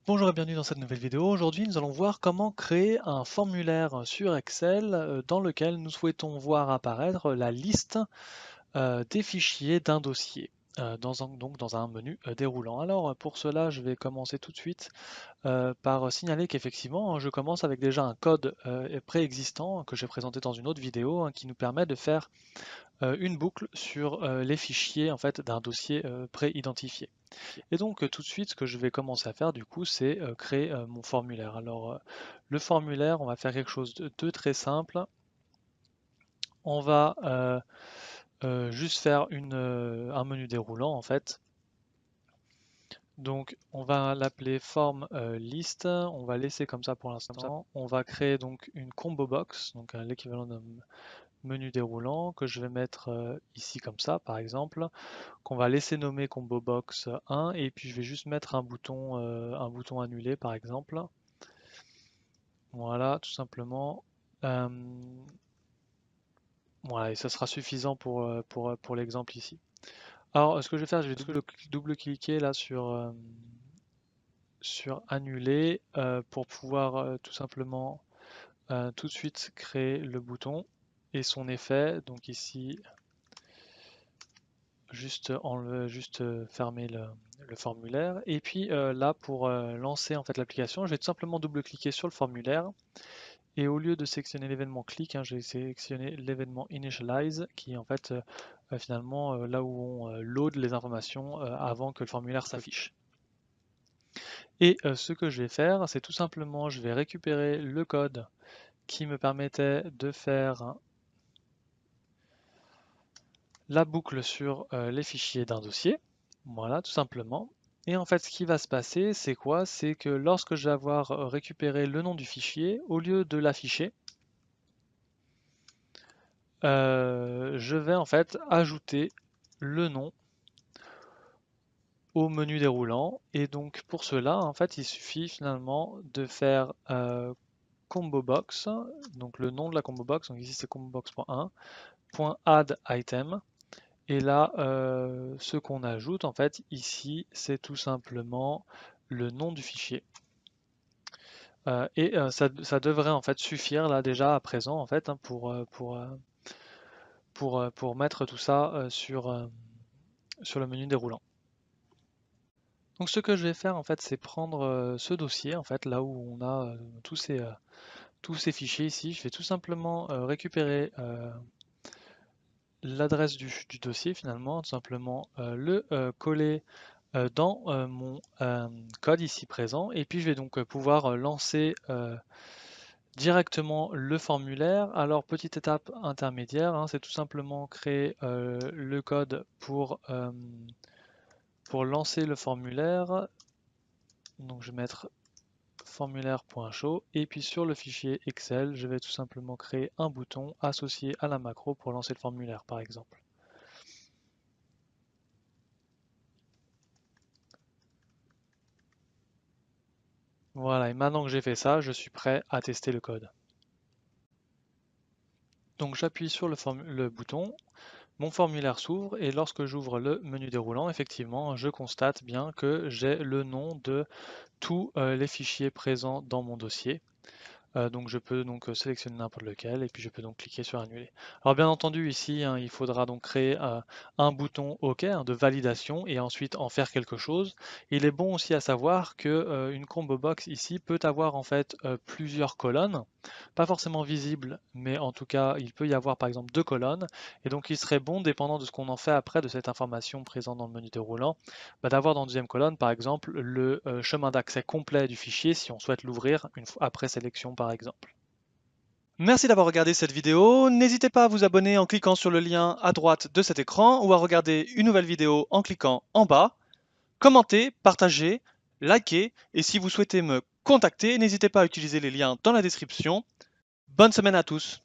Bonjour et bienvenue dans cette nouvelle vidéo. Aujourd'hui, nous allons voir comment créer un formulaire sur Excel dans lequel nous souhaitons voir apparaître la liste des fichiers d'un dossier donc dans un menu déroulant. Alors pour cela, je vais commencer tout de suite par signaler qu'effectivement, je commence avec déjà un code préexistant que j'ai présenté dans une autre vidéo qui nous permet de faire une boucle sur les fichiers en fait, d'un dossier pré-identifié. Et donc tout de suite, ce que je vais commencer à faire du coup, c'est créer mon formulaire. Alors le formulaire, on va faire quelque chose de très simple. On va juste faire un menu déroulant en fait. Donc on va l'appeler form list, on va laisser comme ça pour l'instant. On va créer donc une combo box, donc l'équivalent d'un menu déroulant que je vais mettre ici comme ça par exemple, qu'on va laisser nommer combo box 1 et puis je vais juste mettre un bouton annulé par exemple. Voilà, tout simplement. Euh, voilà, et ça sera suffisant pour l'exemple ici. Alors, ce que je vais faire, je vais double-cliquer là sur annuler pour pouvoir tout simplement tout de suite créer le bouton et son effet. Donc ici, juste fermer le formulaire. Et puis là, pour lancer en fait l'application, je vais tout simplement double-cliquer sur le formulaire. Et au lieu de sélectionner l'événement click, je vais sélectionner l'événement initialize, qui est en fait finalement là où on load les informations avant que le formulaire s'affiche. Et ce que je vais faire, c'est tout simplement, je vais récupérer le code qui me permettait de faire la boucle sur les fichiers d'un dossier. Voilà, tout simplement. Et en fait, ce qui va se passer, c'est quoi? C'est que lorsque je vais avoir récupéré le nom du fichier, au lieu de l'afficher, je vais en fait ajouter le nom au menu déroulant. Et donc pour cela, en fait, il suffit finalement de faire combo box, donc le nom de la combo box, donc ici c'est combobox.1, .add item. Et là, ce qu'on ajoute en fait ici, c'est tout simplement le nom du fichier. Ça devrait en fait suffire là déjà à présent en fait pour mettre tout ça sur le menu déroulant. Donc ce que je vais faire en fait, c'est prendre ce dossier en fait là où on a tous ces fichiers ici. Je vais tout simplement récupérer l'adresse du dossier finalement, tout simplement le coller dans mon code ici présent, et puis je vais donc pouvoir lancer directement le formulaire. Alors petite étape intermédiaire, c'est tout simplement créer le code pour lancer le formulaire. Donc je vais mettre formulaire.show et puis sur le fichier Excel, je vais tout simplement créer un bouton associé à la macro pour lancer le formulaire par exemple. Voilà, et maintenant que j'ai fait ça, je suis prêt à tester le code. Donc j'appuie sur le bouton, mon formulaire s'ouvre et lorsque j'ouvre le menu déroulant, effectivement, je constate bien que j'ai le nom de tous les fichiers présents dans mon dossier. Donc je peux donc sélectionner n'importe lequel et puis je peux donc cliquer sur annuler. Alors bien entendu ici il faudra donc créer un bouton OK de validation et ensuite en faire quelque chose. Il est bon aussi à savoir que une combo box ici peut avoir en fait plusieurs colonnes, pas forcément visibles, mais en tout cas il peut y avoir par exemple deux colonnes et donc il serait bon, dépendant de ce qu'on en fait après de cette information présente dans le menu déroulant, d'avoir dans la deuxième colonne par exemple le chemin d'accès complet du fichier si on souhaite l'ouvrir une fois après sélection par exemple. Merci d'avoir regardé cette vidéo. N'hésitez pas à vous abonner en cliquant sur le lien à droite de cet écran ou à regarder une nouvelle vidéo en cliquant en bas. Commentez, partagez, likez et si vous souhaitez me contacter, n'hésitez pas à utiliser les liens dans la description. Bonne semaine à tous!